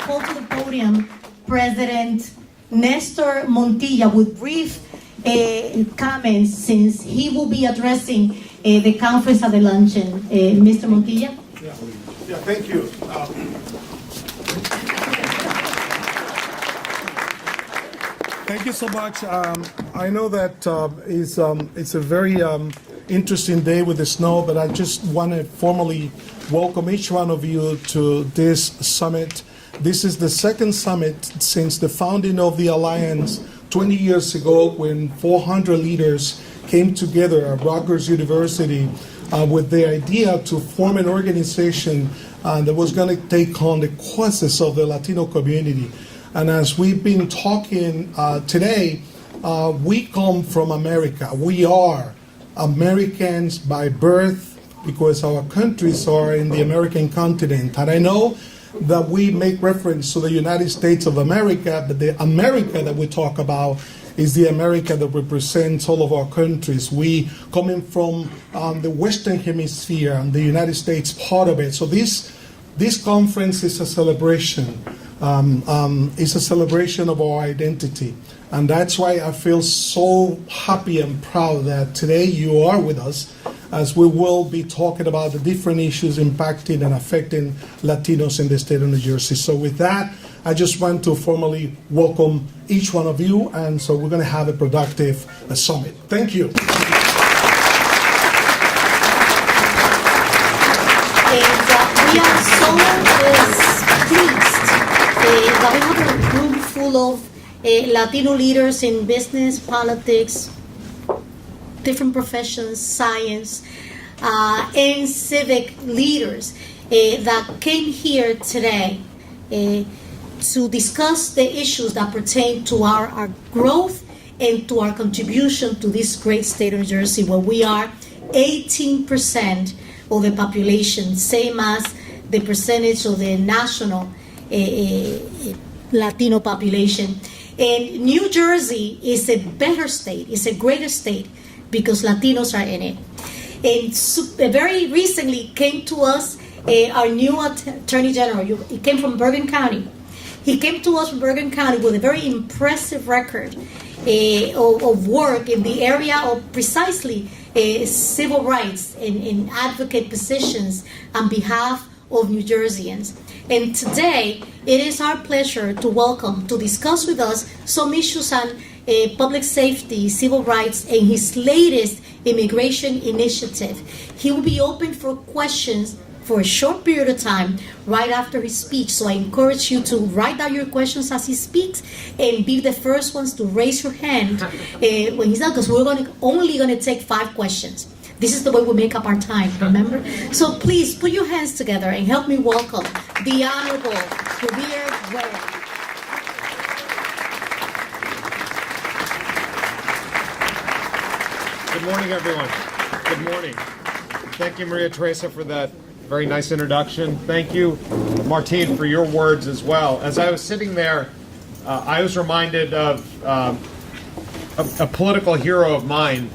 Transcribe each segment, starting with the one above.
call to the podium President Nestor Montilla with brief comments, since he will be addressing the conference at the luncheon. Mr. Montilla? Yeah, thank you. Thank you so much. I know that it's a very interesting day with the snow, but I just want to formally welcome each one of you to this summit. This is the second summit since the founding of the Alliance 20 years ago, when 400 leaders came together at Rutgers University with the idea to form an organization that was going to take on the causes of the Latino community. And as we've been talking today, we come from America. We are Americans by birth because our countries are in the American continent. And I know that we make reference to the United States of America, but the America that we talk about is the America that represents all of our countries. We coming from the Western Hemisphere, and the United States part of it. So this conference is a celebration. It's a celebration of our identity. And that's why I feel so happy and proud that today you are with us, as we will be talking about the different issues impacting and affecting Latinos in the state of New Jersey. So with that, I just want to formally welcome each one of you, and so we're going to have a productive summit. Thank you. We are so pleased that we have a room full of Latino leaders in business, politics, different professions, science, and civic leaders that came here today to discuss the issues that pertain to our growth and to our contribution to this great state of New Jersey, where we are 18% of the population, same as the percentage of the national Latino population. And New Jersey is a better state, it's a greater state, because Latinos are in it. And very recently came to us our new Attorney General. He came from Bergen County. He came to us from Bergen County with a very impressive record of work in the area of precisely civil rights and advocate positions on behalf of New Jerseyans. And today, it is our pleasure to welcome, to discuss with us some issues on public safety, civil rights, and his latest immigration initiative. He will be open for questions for a short period of time right after his speech. So I encourage you to write down your questions as he speaks and be the first ones to raise your hand when he's done, because we're only going to take 5 questions. This is the way we make up our time, remember? So please put your hands together and help me welcome the Honorable Gurbir S. Good morning, everyone. Good morning. Thank you, Maria Teresa, for that very nice introduction. Thank you, Martine, for your words as well. As I was sitting there, I was reminded of a political hero of mine,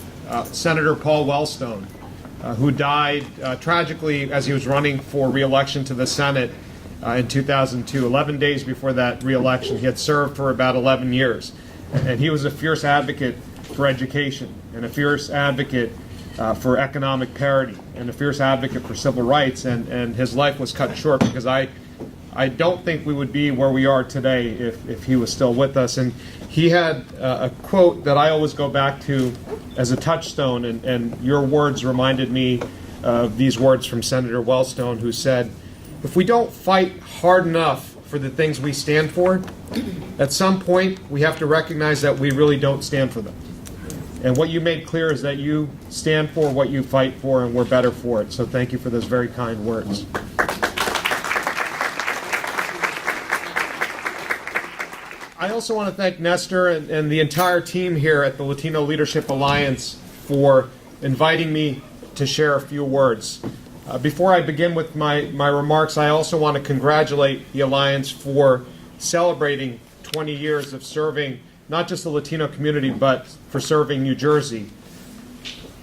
Senator Paul Wellstone, who died tragically as he was running for re-election to the Senate in 2002. 11 days before that re-election, he had served for about 11 years. And he was a fierce advocate for education, and a fierce advocate for economic parity, and a fierce advocate for civil rights. And his life was cut short, because I don't think we would be where we are today if he was still with us. And he had a quote that I always go back to as a touchstone, and your words reminded me of these words from Senator Wellstone, who said, "If we don't fight hard enough for the things we stand for, at some point we have to recognize that we really don't stand for them." And what you made clear is that you stand for what you fight for, and we're better for it. So thank you for those very kind words. I also want to thank Nestor and the entire team here at the Latino Leadership Alliance for inviting me to share a few words. Before I begin with my remarks, I also want to congratulate the Alliance for celebrating 20 years of serving not just the Latino community, but for serving New Jersey.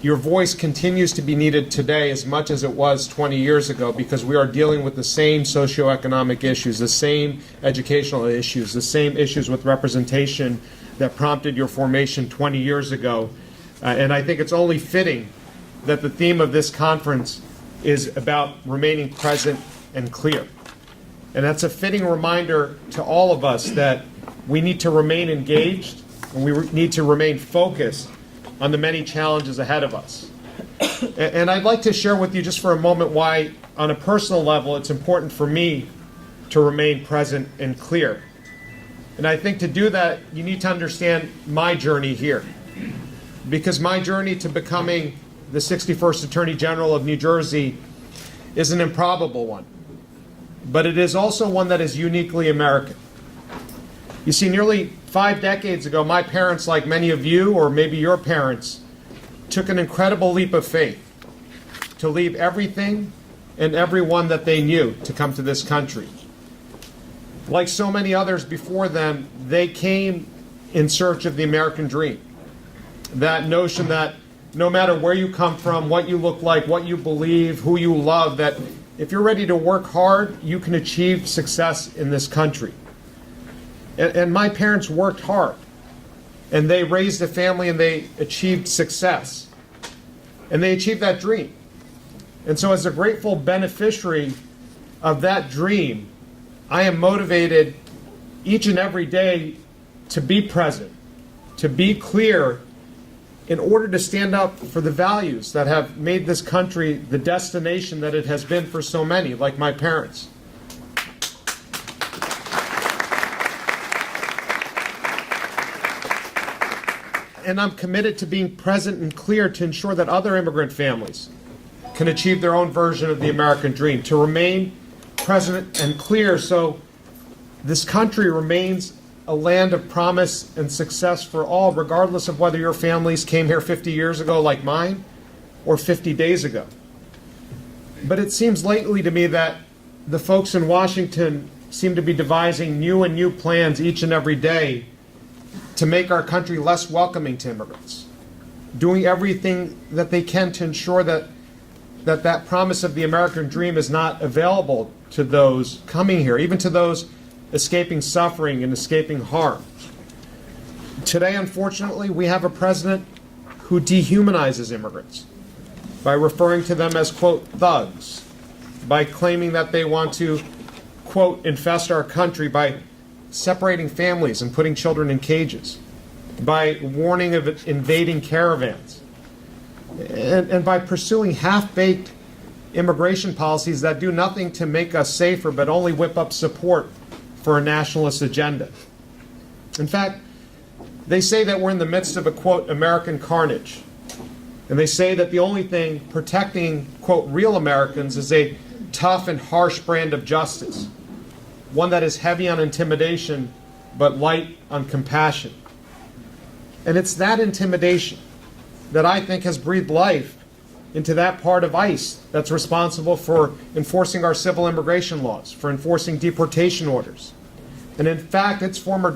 your voice continues to be needed today as much as it was 20 years ago, because we are dealing with the same socioeconomic issues, the same educational issues, the same issues with representation that prompted your formation 20 years ago. And I think it's only fitting that the theme of this conference is about remaining present and clear. And that's a fitting reminder to all of us that we need to remain engaged and we need to remain focused on the many challenges ahead of us. And I'd like to share with you just for a moment why, on a personal level, it's important for me to remain present and clear. And I think to do that, you need to understand my journey here. Because my journey to becoming the 61st Attorney General of New Jersey is an improbable one. But it is also one that is uniquely American. You see, nearly 5 decades ago, my parents, like many of you, or maybe your parents, took an incredible leap of faith to leave everything and everyone that they knew to come to this country. Like so many others before them, they came in search of the American dream. That notion that no matter where you come from, what you look like, what you believe, who you love, that if you're ready to work hard, you can achieve success in this country. And my parents worked hard, and they raised a family, and they achieved success. And they achieved that dream. And so as a grateful beneficiary of that dream, I am motivated each and every day to be present, to be clear, in order to stand up for the values that have made this country the destination that it has been for so many, like my parents. And I'm committed to being present and clear to ensure that other immigrant families can achieve their own version of the American dream, to remain present and clear so this country remains a land of promise and success for all, regardless of whether your families came here 50 years ago like mine or 50 days ago. But it seems lately to me that the folks in Washington seem to be devising new plans each and every day to make our country less welcoming to immigrants, doing everything that they can to ensure that promise of the American dream is not available to those coming here, even to those escaping suffering and escaping harm. Today, unfortunately, we have a president who dehumanizes immigrants by referring to them as, quote, thugs, by claiming that they want to, quote, infest our country, by separating families and putting children in cages, by warning of invading caravans, and by pursuing half-baked immigration policies that do nothing to make us safer but only whip up support for a nationalist agenda. In fact, they say that we're in the midst of a, quote, American carnage. And they say that the only thing protecting, quote, real Americans is a tough and harsh brand of justice, one that is heavy on intimidation but light on compassion. And it's that intimidation that I think has breathed life into that part of ICE that's responsible for enforcing our civil immigration laws, for enforcing deportation orders. And in fact, its former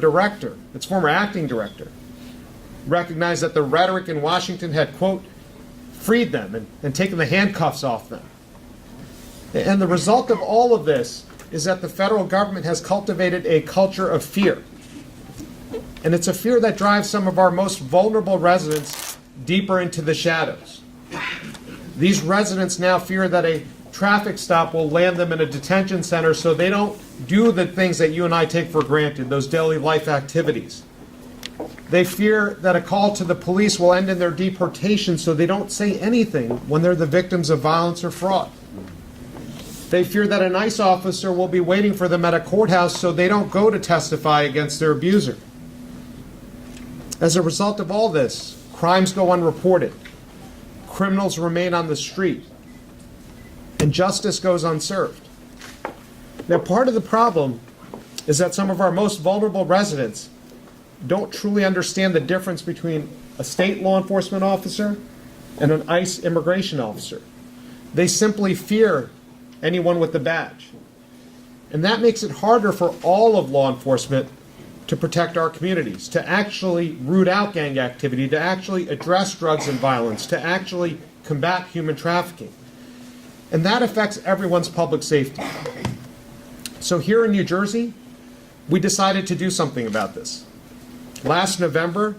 acting director, recognized that the rhetoric in Washington had, quote, freed them and taken the handcuffs off them. And the result of all of this is that the federal government has cultivated a culture of fear. And it's a fear that drives some of our most vulnerable residents deeper into the shadows. These residents now fear that a traffic stop will land them in a detention center so they don't do the things that you and I take for granted, those daily life activities. They fear that a call to the police will end in their deportation so they don't say anything when they're the victims of violence or fraud. They fear that an ICE officer will be waiting for them at a courthouse so they don't go to testify against their abuser. As a result of all this, crimes go unreported, criminals remain on the street, and justice goes unserved. Now, part of the problem is that some of our most vulnerable residents don't truly understand the difference between a state law enforcement officer and an ICE immigration officer. They simply fear anyone with the badge. And that makes it harder for all of law enforcement to protect our communities, to actually root out gang activity, to actually address drugs and violence, to actually combat human trafficking. And that affects everyone's public safety. So here in New Jersey, we decided to do something about this. Last November,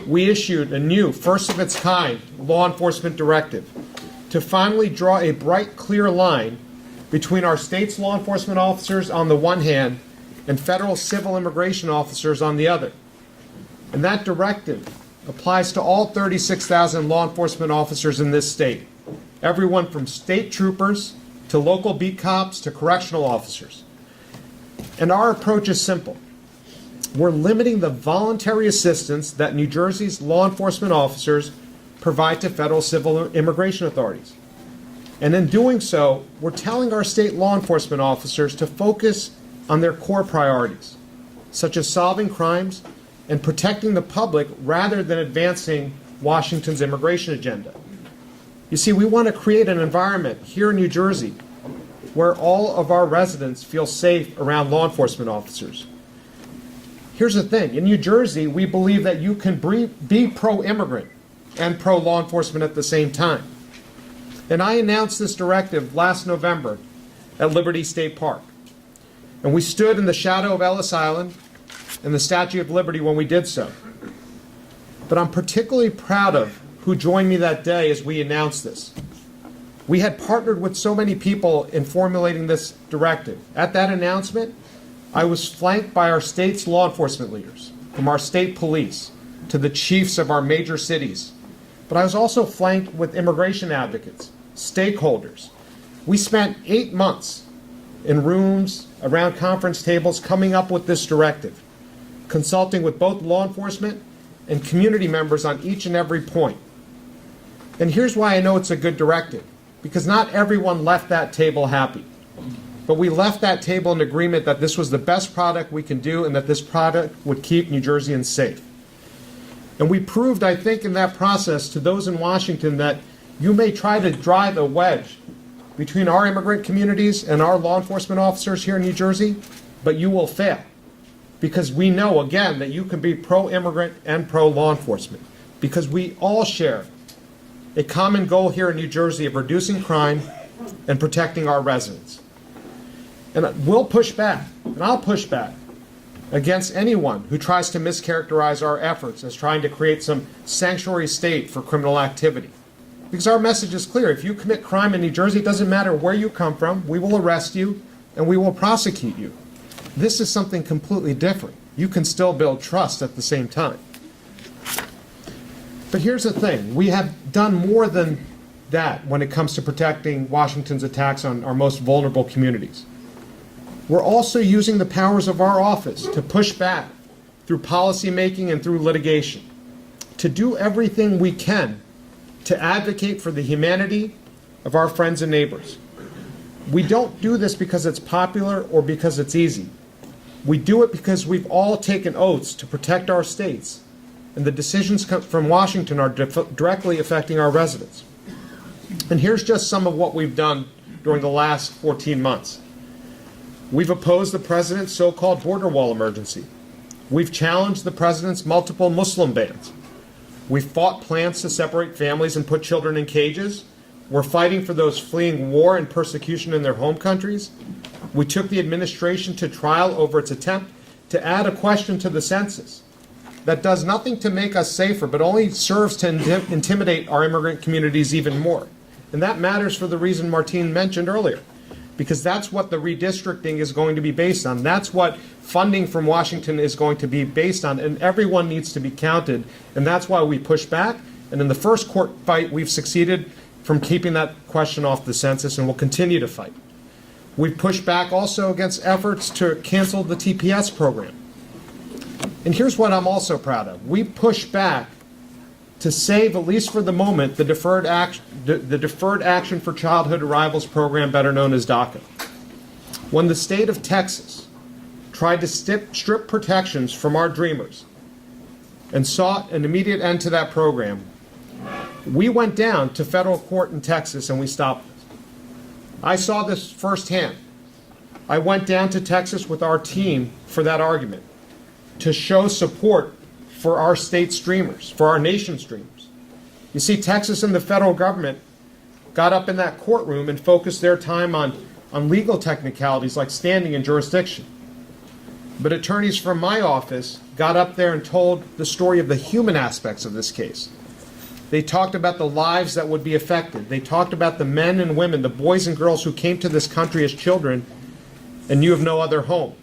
we issued a new, first-of-its-kind law enforcement directive to finally draw a bright, clear line between our state's law enforcement officers on the one hand and federal civil immigration officers on the other. And that directive applies to all 36,000 law enforcement officers in this state, everyone from state troopers to local beat cops to correctional officers. And our approach is simple. We're limiting the voluntary assistance that New Jersey's law enforcement officers provide to federal civil immigration authorities. And in doing so, we're telling our state law enforcement officers to focus on their core priorities, such as solving crimes and protecting the public rather than advancing Washington's immigration agenda. You see, we want to create an environment here in New Jersey where all of our residents feel safe around law enforcement officers. Here's the thing. In New Jersey, we believe that you can be pro-immigrant and pro-law enforcement at the same time. And I announced this directive last November at Liberty State Park. And we stood in the shadow of Ellis Island and the Statue of Liberty when we did so. But I'm particularly proud of who joined me that day as we announced this. We had partnered with so many people in formulating this directive. At that announcement, I was flanked by our state's law enforcement leaders, from our state police to the chiefs of our major cities. But I was also flanked with immigration advocates, stakeholders. We spent 8 months in rooms, around conference tables, coming up with this directive, consulting with both law enforcement and community members on each and every point. And here's why I know it's a good directive, because not everyone left that table happy. But we left that table in agreement that this was the best product we can do and that this product would keep New Jerseyans safe. And we proved, I think, in that process to those in Washington that you may try to drive a wedge between our immigrant communities and our law enforcement officers here in New Jersey, but you will fail. Because we know, again, that you can be pro-immigrant and pro-law enforcement. Because we all share a common goal here in New Jersey of reducing crime and protecting our residents. And we'll push back, and I'll push back against anyone who tries to mischaracterize our efforts as trying to create some sanctuary state for criminal activity. Because our message is clear. If you commit crime in New Jersey, it doesn't matter where you come from, we will arrest you and we will prosecute you. This is something completely different. You can still build trust at the same time. But here's the thing. We have done more than that when it comes to protecting Washington's attacks on our most vulnerable communities. We're also using the powers of our office to push back through policy making and through litigation, to do everything we can to advocate for the humanity of our friends and neighbors. We don't do this because it's popular or because it's easy. We do it because we've all taken oaths to protect our states, and the decisions from Washington are directly affecting our residents. And here's just some of what we've done during the last 14 months. We've opposed the president's so-called border wall emergency. We've challenged the president's multiple Muslim bans. We've fought plans to separate families and put children in cages. We're fighting for those fleeing war and persecution in their home countries. We took the administration to trial over its attempt to add a question to the census that does nothing to make us safer, but only serves to intimidate our immigrant communities even more. And that matters for the reason Martine mentioned earlier, because that's what the redistricting is going to be based on. That's what funding from Washington is going to be based on, and everyone needs to be counted, and that's why we push back. And in the first court fight, we've succeeded from keeping that question off the census, and we'll continue to fight. We've pushed back also against efforts to cancel the TPS program. And here's what I'm also proud of. We pushed back to save, at least for the moment, the Deferred Action for Childhood Arrivals program, better known as DACA. When the state of Texas tried to strip protections from our dreamers and sought an immediate end to that program, we went down to federal court in Texas and we stopped it. I saw this firsthand. I went down to Texas with our team for that argument. to show support for our state's dreamers, for our nation's dreamers. You see, Texas and the federal government got up in that courtroom and focused their time on legal technicalities like standing and jurisdiction. But attorneys from my office got up there and told the story of the human aspects of this case. They talked about the lives that would be affected. They talked about the men and women, the boys and girls who came to this country as children and knew of no other home.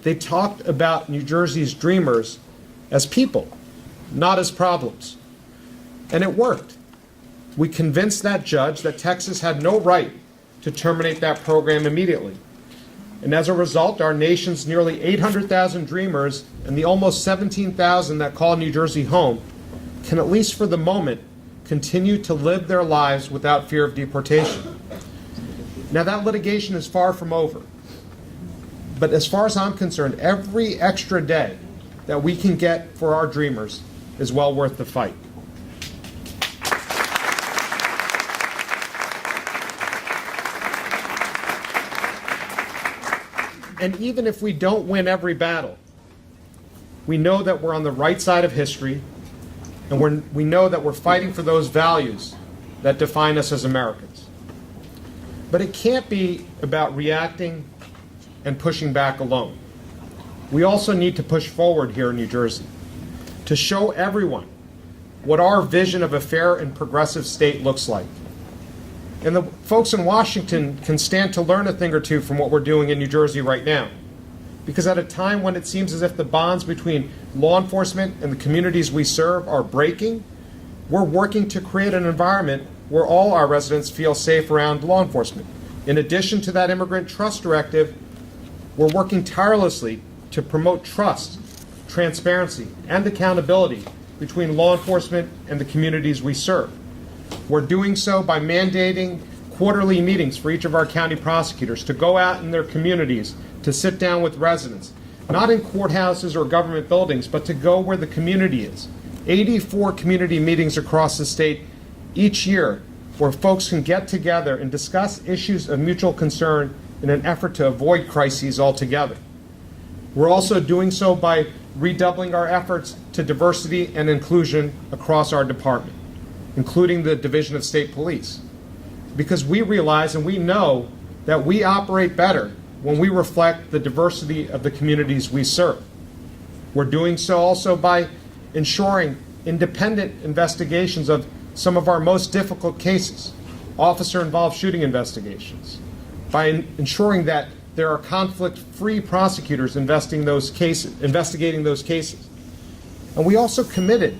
They talked about New Jersey's dreamers as people, not as problems. And it worked. We convinced that judge that Texas had no right to terminate that program immediately. And as a result, our nation's nearly 800,000 dreamers and the almost 17,000 that call New Jersey home can, at least for the moment, continue to live their lives without fear of deportation. Now, that litigation is far from over. But as far as I'm concerned, every extra day that we can get for our dreamers is well worth the fight. And even if we don't win every battle, we know that we're on the right side of history, and we know that we're fighting for those values that define us as Americans. But it can't be about reacting and pushing back alone. We also need to push forward here in New Jersey to show everyone what our vision of a fair and progressive state looks like. And the folks in Washington can stand to learn a thing or two from what we're doing in New Jersey right now. Because at a time when it seems as if the bonds between law enforcement and the communities we serve are breaking, we're working to create an environment where all our residents feel safe around law enforcement. In addition to that Immigrant Trust Directive, we're working tirelessly to promote trust, transparency, and accountability between law enforcement and the communities we serve. We're doing so by mandating quarterly meetings for each of our county prosecutors to go out in their communities to sit down with residents, not in courthouses or government buildings, but to go where the community is. 84 community meetings across the state each year where folks can get together and discuss issues of mutual concern in an effort to avoid crises altogether. We're also doing so by redoubling our efforts to diversity and inclusion across our department, including the Division of State Police, because we realize and we know that we operate better when we reflect the diversity of the communities we serve. We're doing so also by ensuring independent investigations of some of our most difficult cases, officer-involved shooting investigations, by ensuring that there are conflict-free prosecutors investigating those cases. And we also committed,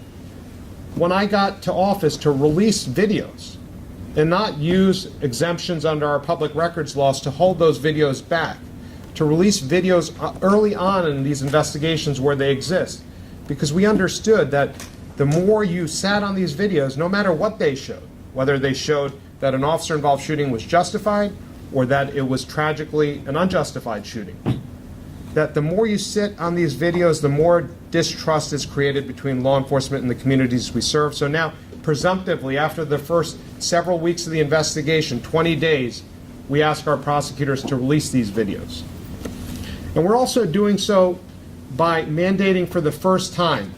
when I got to office, to release videos and not use exemptions under our public records laws to hold those videos back, to release videos early on in these investigations where they exist, because we understood that the more you sat on these videos, no matter what they showed, whether they showed that an officer-involved shooting was justified or that it was tragically an unjustified shooting, that the more you sit on these videos, the more distrust is created between law enforcement and the communities we serve. So now, presumptively, after the first several weeks of the investigation, 20 days, we ask our prosecutors to release these videos. And we're also doing so by mandating for the first time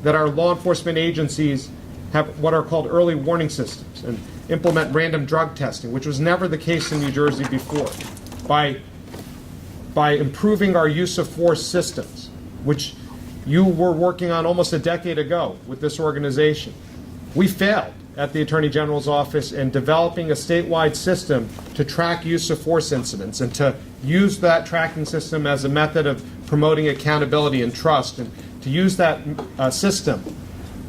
that our law enforcement agencies have what are called early warning systems and implement random drug testing, which was never the case in New Jersey before, by improving our use of force systems, which you were working on almost a decade ago with this organization. We failed at the Attorney General's office in developing a statewide system to track use of force incidents and to use that tracking system as a method of promoting accountability and trust, and to use that system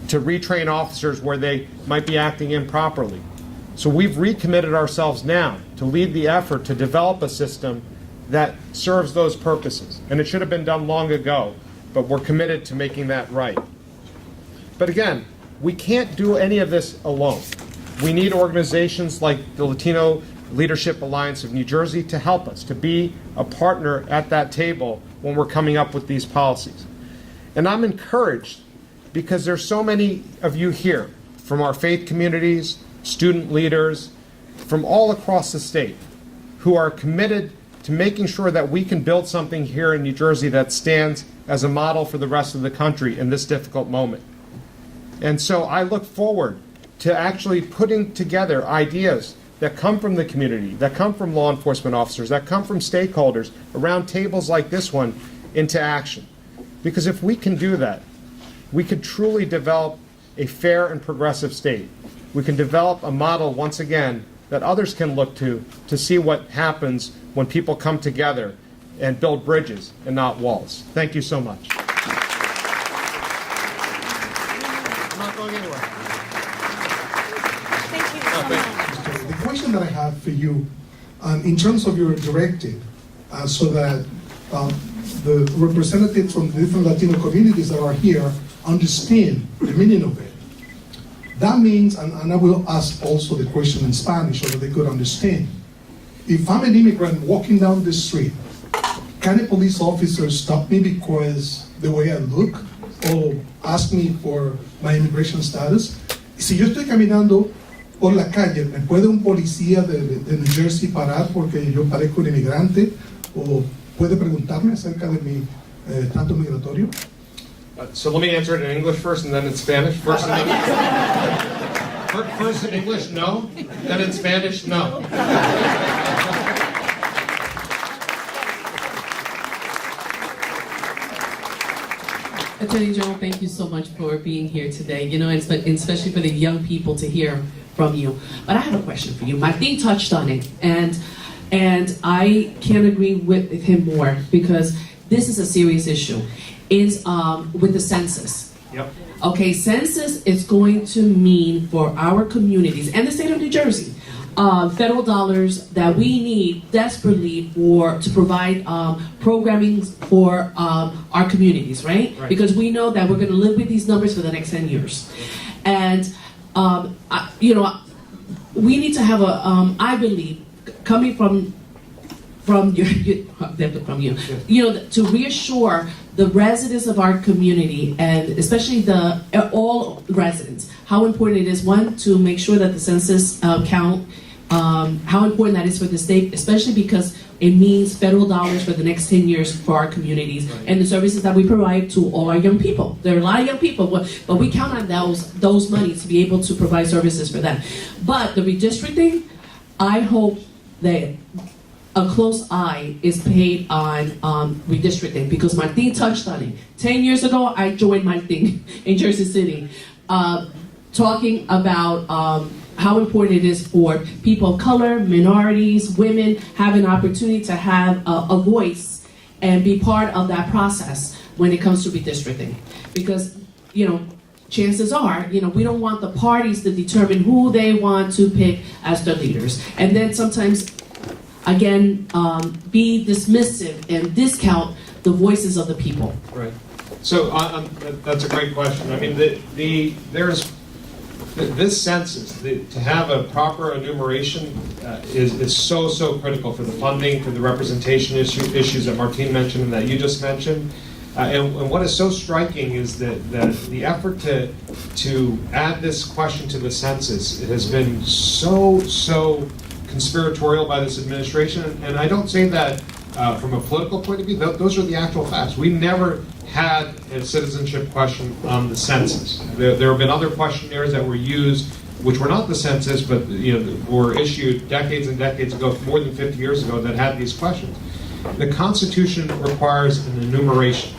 to retrain officers where they might be acting improperly. So we've recommitted ourselves now to lead the effort to develop a system that serves those purposes. And it should have been done long ago, but we're committed to making that right. But again, we can't do any of this alone. We need organizations like the Latino Leadership Alliance of New Jersey to help us, to be a partner at that table when we're coming up with these policies. And I'm encouraged because there's so many of you here from our faith communities, student leaders, from all across the state who are committed to making sure that we can build something here in New Jersey that stands as a model for the rest of the country in this difficult moment. And so I look forward to actually putting together ideas that come from the community, that come from law enforcement officers, that come from stakeholders around tables like this one into action. Because if we can do that, we could truly develop a fair and progressive state. We can develop a model, once again, that others can look to see what happens when people come together and build bridges and not walls. Thank you so much. I'm not going anywhere. Thank you so much. The question that I have for you, in terms of your directive, so that the representatives from the different Latino communities that are here understand the meaning of it. That means, and I will ask also the question in Spanish so that they could understand. If I'm an immigrant walking down the street, can a police officer stop me because the way I look or ask me for my immigration status? Si yo estoy caminando por la calle, ¿me puede un policía de New Jersey parar porque yo parezco un inmigrante? ¿O puede preguntarme acerca de mi estatus migratorio? So let me answer it in English first and then in Spanish. First in English, no. Then in Spanish, no. Attorney General, thank you so much for being here today, and especially for the young people to hear from you. But I have a question for you. Martin touched on it, and I can't agree with him more because this is a serious issue. Is with the census. Yep. Okay, census is going to mean for our communities and the state of New Jersey, federal dollars that we need desperately to provide programming for our communities, right? Because we know that we're going to live with these numbers for the next 10 years. And, we need to have I believe, coming from you, to reassure the residents of our community, and especially all residents, how important it is, one, to make sure that the census count, how important that is for the state, especially because it means federal dollars for the next 10 years for our communities and the services that we provide to all our young people. There are a lot of young people, but we count on those monies to be able to provide services for them. But the redistricting, I hope that a close eye is paid on redistricting, because Martin touched on it. 10 years ago, I joined Martin in Jersey City, talking about how important it is for people of color, minorities, women, have an opportunity to have a voice and be part of that process when it comes to redistricting. Because, chances are, we don't want the parties to determine who they want to pick as their leaders. And then sometimes, again, be dismissive and discount the voices of the people. Right. So that's a great question. I mean, there's this census, to have a proper enumeration is so critical for the funding, for the representation issues that Martin mentioned and that you just mentioned. And what is so striking is that the effort to add this question to the census has been so conspiratorial by this administration, and I don't say that from a political point of view. Those are the actual facts. We never had a citizenship question on the census. There have been other questionnaires that were used, which were not the census, but were issued decades and decades ago, more than 50 years ago, that had these questions. The Constitution requires an enumeration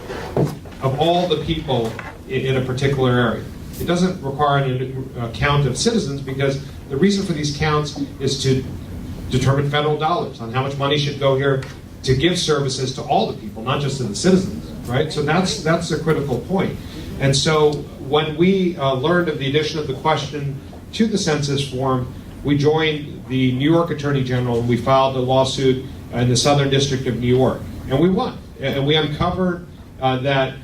of all the people in a particular area. It doesn't require a count of citizens, because the reason for these counts is to determine federal dollars on how much money should go here to give services to all the people, not just to the citizens, right? So that's a critical point. And so when we learned of the addition of the question to the census form, we joined the New York Attorney General and we filed a lawsuit in the Southern District of New York, and we won. And we uncovered that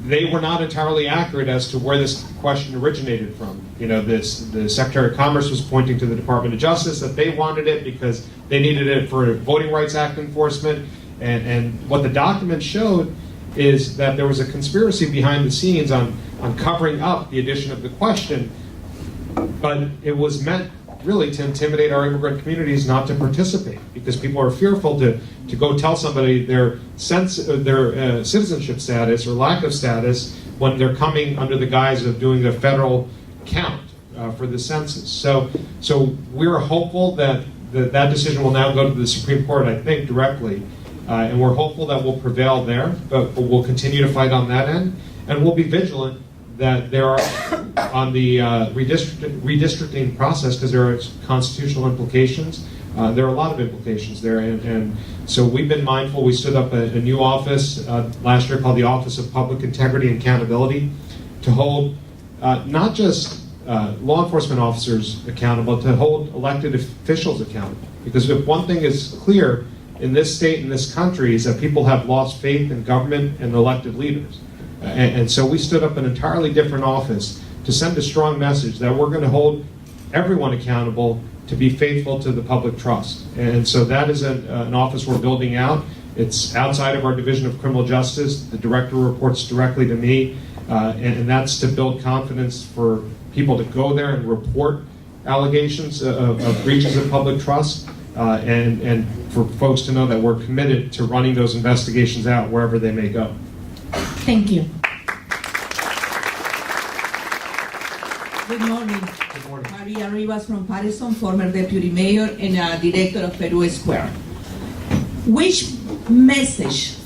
they were not entirely accurate as to where this question originated from. The Secretary of Commerce was pointing to the Department of Justice that they wanted it because they needed it for Voting Rights Act enforcement. And what the document showed is that there was a conspiracy behind the scenes on covering up the addition of the question, but it was meant really to intimidate our immigrant communities not to participate, because people are fearful to go tell somebody their citizenship status or lack of status when they're coming under the guise of doing the federal count for the census. So we're hopeful that that decision will now go to the Supreme Court, I think, directly, and we're hopeful that we'll prevail there, but we'll continue to fight on that end, and we'll be vigilant that there are, on the redistricting process, because there are constitutional implications, there are a lot of implications there, and so we've been mindful. We stood up a new office last year called the Office of Public Integrity and Accountability to hold not just law enforcement officers accountable, to hold elected officials accountable. Because if one thing is clear in this state and this country is that people have lost faith in government and elected leaders. And so we stood up an entirely different office to send a strong message that we're going to hold everyone accountable to be faithful to the public trust. And so that is an office we're building out. It's outside of our Division of Criminal Justice. The director reports directly to me, and that's to build confidence for people to go there and report allegations of breaches of public trust, and for folks to know that we're committed to running those investigations out wherever they may go. Thank you. Good morning. Good morning. Maria Rivas from Patterson, former deputy mayor and director of Perez Square. Which message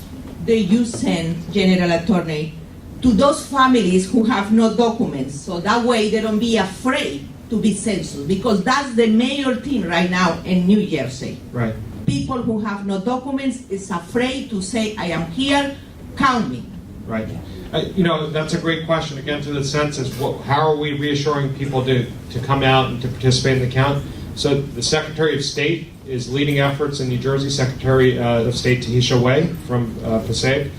do you send, General Attorney, to those families who have no documents, so that way they don't be afraid to be census? Because that's the major thing right now in New Jersey. Right. People who have no documents is afraid to say, I am here, count me. Right. That's a great question. Again, to the census, how are we reassuring people to come out and to participate in the count? So the Secretary of State is leading efforts in New Jersey, Secretary of State Tahisha Way from Passaic.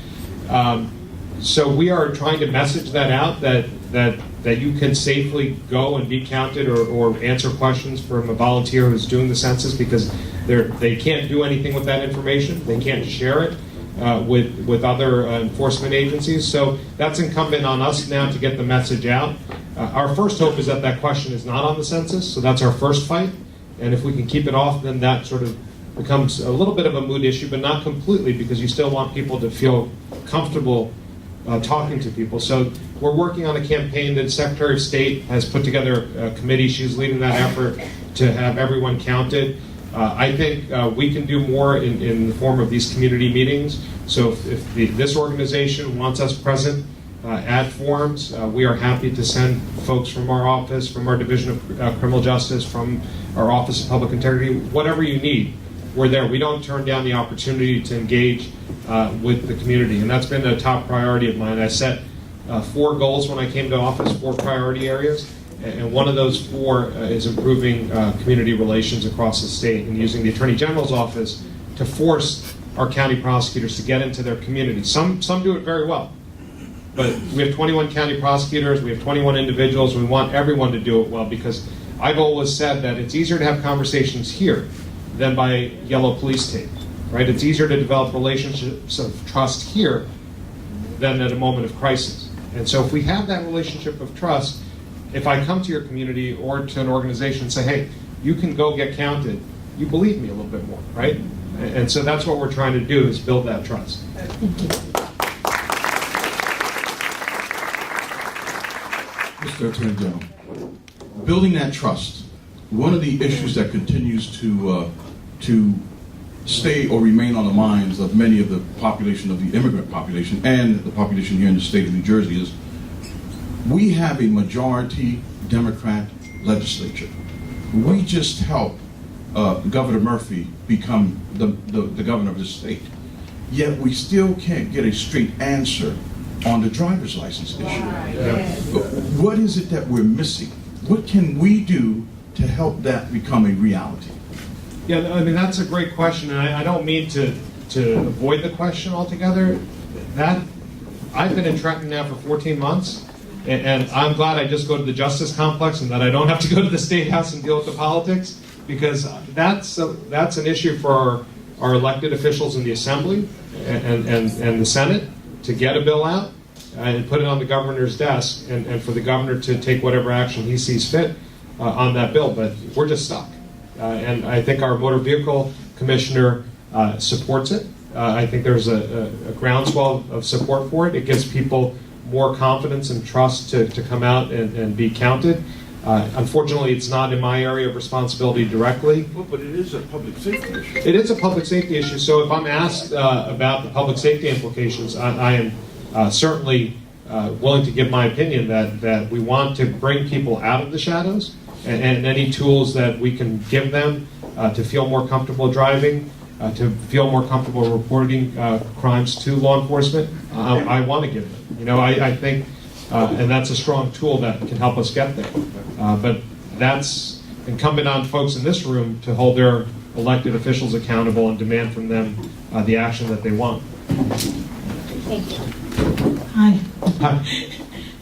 So we are trying to message that out, that you can safely go and be counted or answer questions from a volunteer who's doing the census, because they can't do anything with that information. They can't share it with other enforcement agencies. So that's incumbent on us now to get the message out. Our first hope is that question is not on the census, so that's our first fight. And if we can keep it off, then that sort of becomes a little bit of a mood issue, but not completely, because you still want people to feel comfortable talking to people. So we're working on a campaign that the Secretary of State has put together a committee. She's leading that effort to have everyone counted. I think we can do more in the form of these community meetings. So if this organization wants us present at forums, we are happy to send folks from our office, from our Division of Criminal Justice, from our Office of Public Integrity, whatever you need. We're there. We don't turn down the opportunity to engage with the community, and that's been a top priority of mine. I set 4 goals when I came to office, 4 priority areas. And one of those 4 is improving community relations across the state and using the Attorney General's office to force our county prosecutors to get into their community. Some do it very well, but we have 21 county prosecutors, we have 21 individuals, we want everyone to do it well, because I've always said that it's easier to have conversations here than by yellow police tape, right? It's easier to develop relationships of trust here than at a moment of crisis. And so if we have that relationship of trust, if I come to your community or to an organization and say, hey, you can go get counted, you believe me a little bit more, right? And so that's what we're trying to do, is build that trust. Thank you. Mr. Attorney General, building that trust, one of the issues that continues to stay or remain on the minds of many of the population, of the immigrant population and the population here in the state of New Jersey, is we have a majority Democrat legislature. We just helped Governor Murphy become the governor of the state. Yet we still can't get a straight answer on the driver's license issue. What is it that we're missing? What can we do to help that become a reality? Yeah, I mean, that's a great question, and I don't mean to avoid the question altogether. I've been in Trenton now for 14 months, and I'm glad I just go to the Justice Complex and that I don't have to go to the State House and deal with the politics, because that's an issue for our elected officials in the Assembly and the Senate to get a bill out and put it on the governor's desk, and for the governor to take whatever action he sees fit. on that bill, but we're just stuck. And I think our motor vehicle commissioner supports it. I think there's a groundswell of support for it. It gives people more confidence and trust to come out and be counted. Unfortunately, it's not in my area of responsibility directly. Well, but it is a public safety issue. It is a public safety issue, so if I'm asked about the public safety implications, I am certainly willing to give my opinion that we want to bring people out of the shadows, and any tools that we can give them to feel more comfortable driving, to feel more comfortable reporting crimes to law enforcement, I want to give them. You know, I think, and that's a strong tool that can help us get there. But that's incumbent on folks in this room to hold their elected officials accountable and demand from them the action that they want. Thank you. Hi. Hi.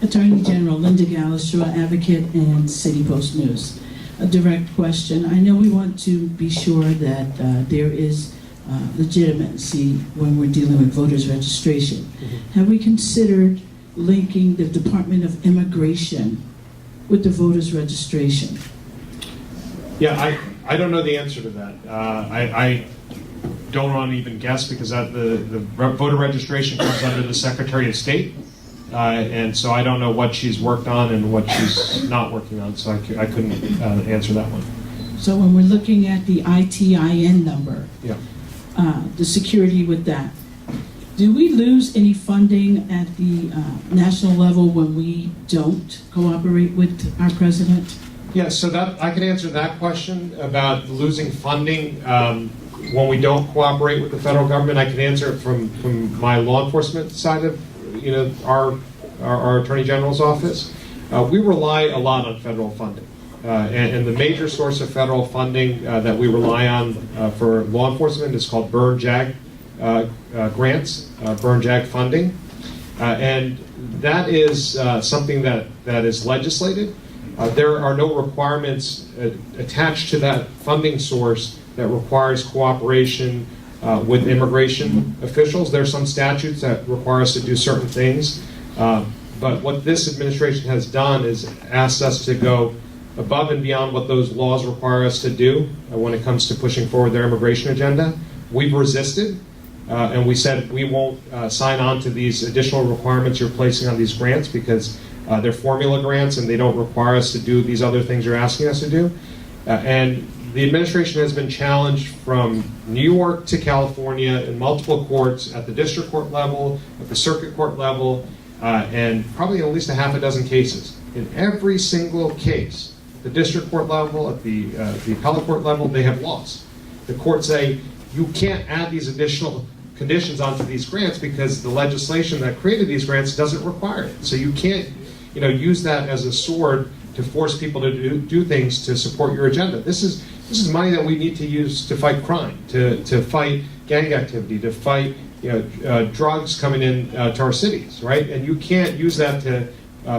Attorney General Linda Gallishaw, Advocate and City Post News. A direct question. I know we want to be sure that there is legitimacy when we're dealing with voters registration. Mm-hmm. Have we considered linking the Department of Immigration with the voters registration? Yeah, I don't know the answer to that. I don't want to even guess because the voter registration comes under the Secretary of State. And so I don't know what she's worked on and what she's not working on, so I couldn't answer that one. So when we're looking at the ITIN number, Yeah. the security with that, do we lose any funding at the national level when we don't cooperate with our president? Yeah, so that I can answer that question about losing funding when we don't cooperate with the federal government. I can answer it from my law enforcement side of our Attorney General's office. We rely a lot on federal funding. And the major source of federal funding that we rely on for law enforcement is called BURN-JAG grants, BURN-JAG funding. And that is something that is legislated. There are no requirements attached to that funding source that requires cooperation with immigration officials. There are some statutes that require us to do certain things. But what this administration has done is asked us to go above and beyond what those laws require us to do when it comes to pushing forward their immigration agenda. We've resisted, and we said we won't sign on to these additional requirements you're placing on these grants because they're formula grants and they don't require us to do these other things you're asking us to do. And the administration has been challenged from New York to California in multiple courts, at the district court level, at the circuit court level, and probably at least a half a dozen cases. In every single case, the district court level, at the appellate court level, they have lost. The courts say, you can't add these additional conditions onto these grants because the legislation that created these grants doesn't require it. So you can't use that as a sword to force people to do things to support your agenda. This is money that we need to use to fight crime, to fight gang activity, to fight drugs coming in to our cities, right? And you can't use that to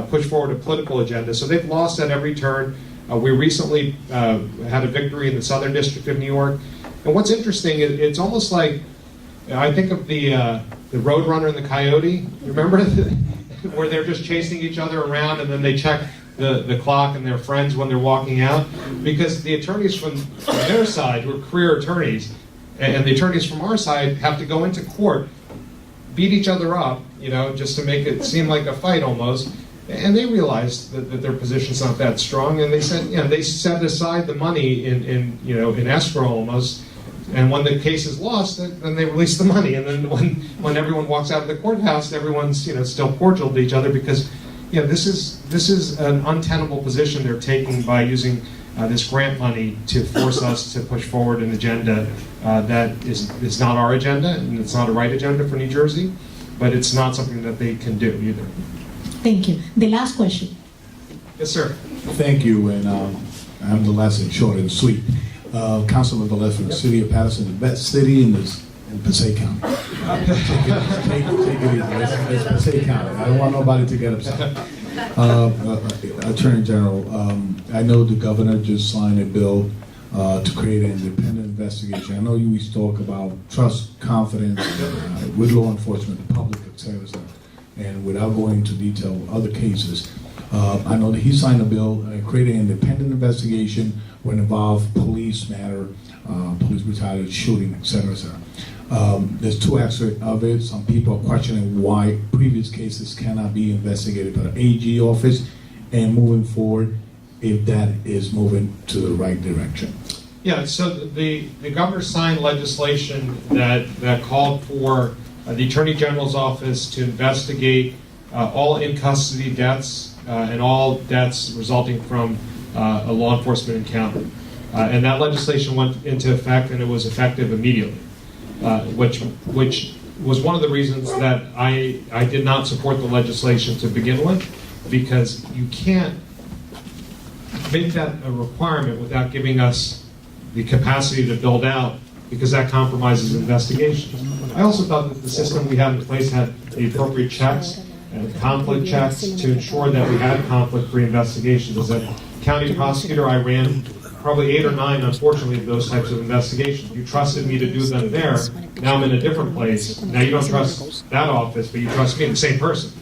push forward a political agenda. So they've lost at every turn. We recently had a victory in the Southern District of New York. And what's interesting, it's almost like, I think of the Roadrunner and the Coyote. You remember where they're just chasing each other around and then they check the clock and their friends when they're walking out? Because the attorneys from their side, who are career attorneys, and the attorneys from our side have to go into court, beat each other up, just to make it seem like a fight almost. And they realized that their position's not that strong, and they said, they set aside the money in escrow almost. And when the case is lost, then they release the money. And then when everyone walks out of the courthouse, everyone's still cordial to each other because this is an untenable position they're taking by using this grant money to force us to push forward an agenda that is not our agenda, and it's not a right agenda for New Jersey, but it's not something that they can do either. Thank you. The last question. Yes, sir. Thank you, and I'm the last and short and sweet. Councilman Velez from the city of Patterson, the best city in Passaic County. Take it easy. It's Passaic County. I don't want nobody to get upset. Attorney General, I know the governor just signed a bill to create an independent investigation. I know you always talk about trust, confidence with law enforcement, the public, etc. And without going into detail other cases, I know that he signed a bill creating an independent investigation when involved police matter, police brutality, shooting, et cetera, et cetera. There's two aspects of it. Some people are questioning why previous cases cannot be investigated by the AG office, and moving forward, if that is moving to the right direction. Yeah, so the governor signed legislation that called for the Attorney General's office to investigate all in-custody deaths and all deaths resulting from a law enforcement encounter. And that legislation went into effect, and it was effective immediately, which was one of the reasons that I did not support the legislation to begin with, because you can't make that a requirement without giving us the capacity to build out, because that compromises investigations. I also thought that the system we had in place had the appropriate checks and conflict checks to ensure that we had conflict-free investigations. As a county prosecutor, I ran probably 8 or 9, unfortunately, of those types of investigations. You trusted me to do them there. Now I'm in a different place. Now you don't trust that office, but you trust me, the same person,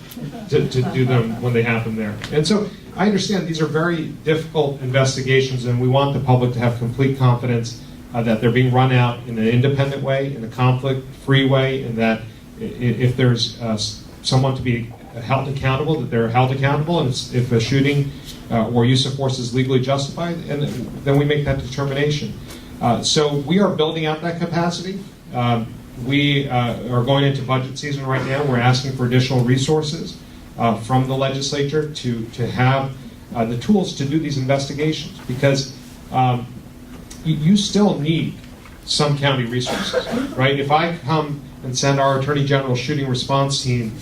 to do them when they happen there. And so I understand these are very difficult investigations, and we want the public to have complete confidence that they're being run out in an independent way, in a conflict-free way, and that if there's someone to be held accountable, that they're held accountable, and if a shooting or use of force is legally justified, and then we make that determination. So we are building out that capacity. We are going into budget season right now. We're asking for additional resources from the legislature to have the tools to do these investigations, because you still need some county resources, right? If I come and send our Attorney General shooting response team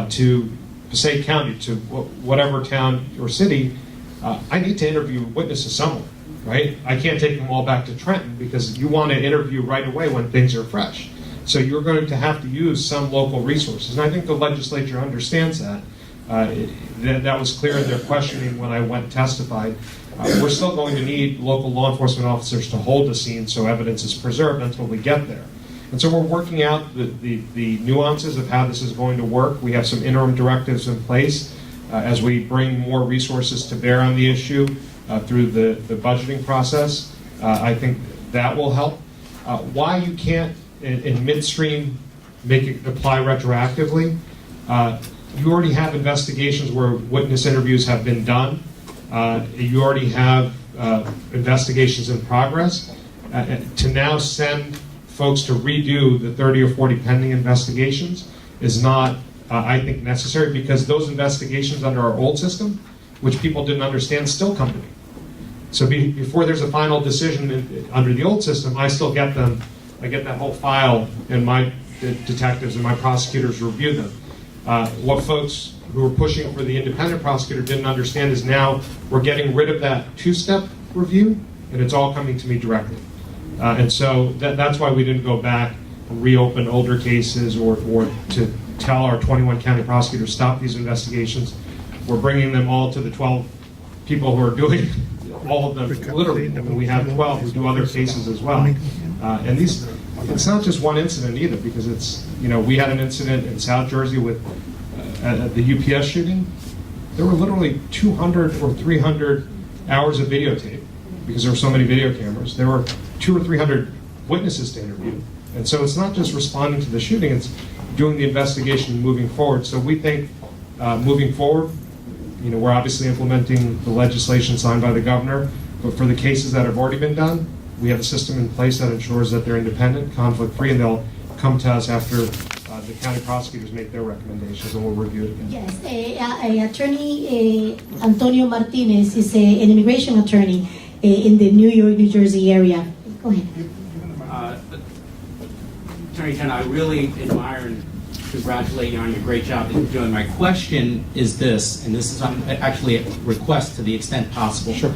to Passaic County, to whatever town or city, I need to interview witnesses somewhere, right? I can't take them all back to Trenton, because you want to interview right away when things are fresh. So you're going to have to use some local resources. And I think the legislature understands that. That was clear in their questioning when I went and testified. We're still going to need local law enforcement officers to hold the scene so evidence is preserved until we get there. And so we're working out the nuances of how this is going to work. We have some interim directives in place as we bring more resources to bear on the issue through the budgeting process. I think that will help. Why you can't, in midstream, make it apply retroactively, you already have investigations where witness interviews have been done. You already have investigations in progress. To now send folks to redo the 30 or 40 pending investigations is not, I think, necessary, because those investigations under our old system, which people didn't understand, still come to me. So before there's a final decision under the old system, I still get them. I get that whole file, and my detectives and my prosecutors review them. What folks who are pushing for the independent prosecutor didn't understand is now we're getting rid of that two-step review, and it's all coming to me directly. And so that's why we didn't go back and reopen older cases or to tell our 21 county prosecutors stop these investigations. We're bringing them all to the 12 people who are doing all of them. Literally, I mean, we have 12 who do other cases as well. And these, it's not just one incident either, because it's, we had an incident in South Jersey with the UPS shooting. There were literally 200 or 300 hours of videotape, because there were so many video cameras. There were 200 or 300 witnesses to interview. And so it's not just responding to the shooting, it's doing the investigation and moving forward. So we think moving forward, we're obviously implementing the legislation signed by the governor, but for the cases that have already been done, we have a system in place that ensures that they're independent, conflict-free, and they'll come to us after the county prosecutors make their recommendations, and we'll review it again. Yes, Attorney Antonio Martinez is an immigration attorney in the New York, New Jersey area. Go ahead. Attorney General, I really admire and congratulate you on your great job that you're doing. My question is this, and this is actually a request to the extent possible. Sure.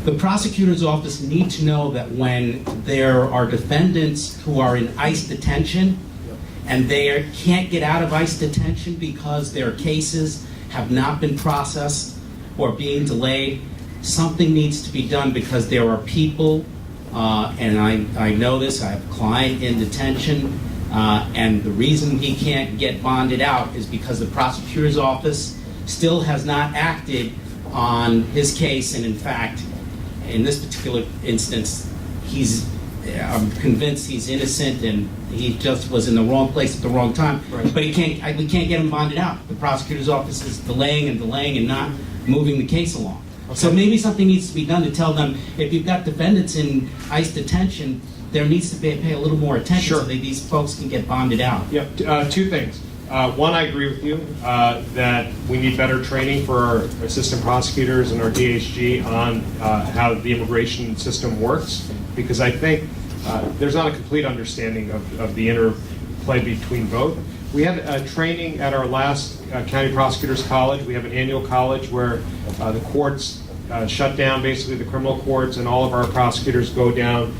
The prosecutor's office need to know that when there are defendants who are in ICE detention and they can't get out of ICE detention because their cases have not been processed or being delayed, something needs to be done, because there are people, and I know this, I have a client in detention, and the reason he can't get bonded out is because the prosecutor's office still has not acted on his case, and in fact, in this particular instance, I'm convinced he's innocent and he just was in the wrong place at the wrong time. Right. But we can't get him bonded out. The prosecutor's office is delaying and not moving the case along. Okay. So maybe something needs to be done to tell them, if you've got defendants in ICE detention, there needs to pay a little more attention Sure. so that these folks can get bonded out. Yep, two things. One, I agree with you that we need better training for our assistant prosecutors and our DHG on how the immigration system works, because I think there's not a complete understanding of the interplay between both. We had a training at our last County Prosecutors College. We have an annual college where the courts shut down, basically the criminal courts, and all of our prosecutors go down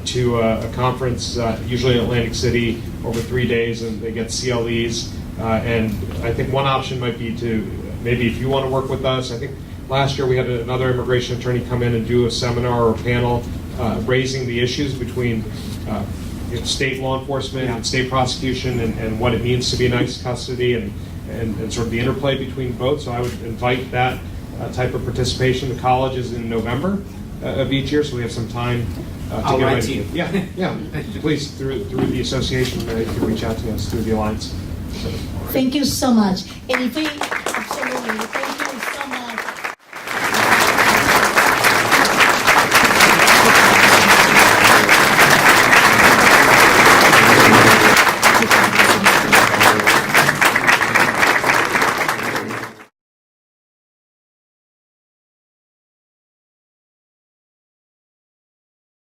to a conference, usually in Atlantic City, over 3 days, and they get CLEs. And I think one option might be to, maybe if you want to work with us, I think last year we had another immigration attorney come in and do a seminar or panel raising the issues between state law enforcement and state prosecution and what it means to be in ICE custody and sort of the interplay between both. So I would invite that type of participation. The college is in November of each year, so we have some time to I'll get write ready. to you. Yeah. Please, through the association, you can reach out to us through the Alliance. Thank you so much. And if we, absolutely, thank